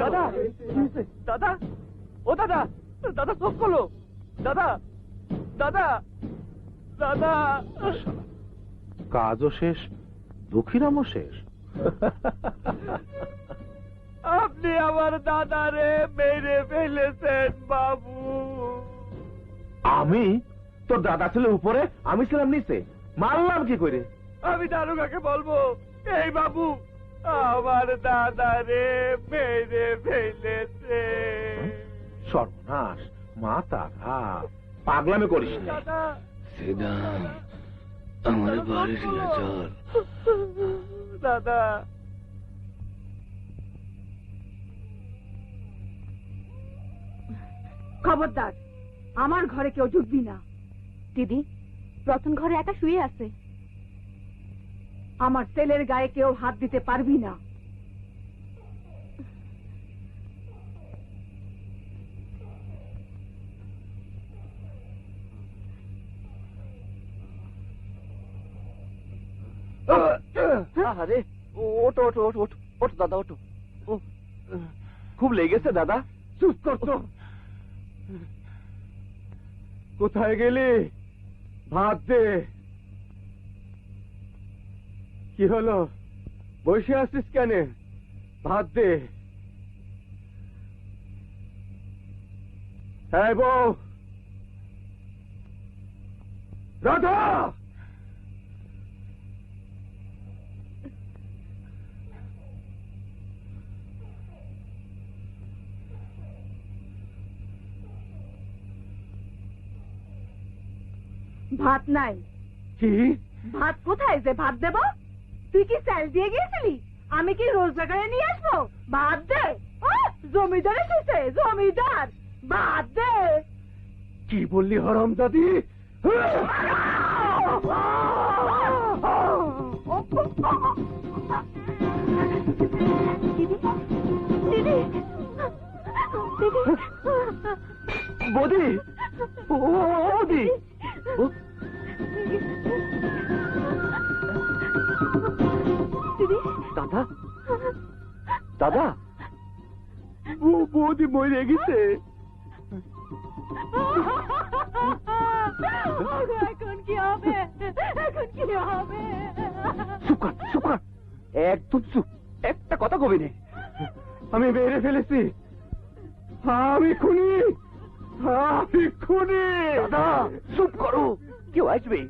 দাদা দাদা ও দাদা দাদা চোখ করলো দাদা দাদা দাদা কাজও শেষ দুঃখীরামও শেষ আপনি আমার দাদারে মেরে ফেলেছেন বাবু আমি তোর দাদা ছিল উপরে আমি ছিলাম নিচে মারলাম কি করে আমি দারোগাকে বলবো এই বাবু আমার দাদারে মেরে ফেলেছে সর্বনাশ মা তারা পাগলামি করিস না দাদা সিদাম আমার বাড়ি নিয়ে চল দাদা খবরদার আমার ঘরে কেউ ঢুকবি না দিদি রতন ঘরে একা শুয়ে আছে আমার ছেলের গায়ে কেউ হাত দিতে পারবি না আরে ওটো ওটো ওটো ওটো ওটো দাদা ওটো খুব লেগেছে দাদা চুপ কর তো কোথায় গেলি ভাত দে কি হলো বসে আছিস কেন ভাত দে হ্যাঁ বউ রাধা ভাত নাই কি ভাত কোথায় যে ভাত দেব তুই কি চাল দিয়ে গিয়েছিলি আমি কি রোজগারে নিয়ে আসবো ভাত দে জমিদার এসেছে জমিদার ভাত দে কি বললি হরম দাদি দিদি দিদি বৌদি ও বৌদি দাদা দাদা বৌদি মরে গেছে এখন কি হবে এখন কি হবে চুপ কর একদম চুপ একটা কথা কবি নে আমি মেরে ফেলেছি আমি খুনি দাদা চুপ করো কেউ আসবে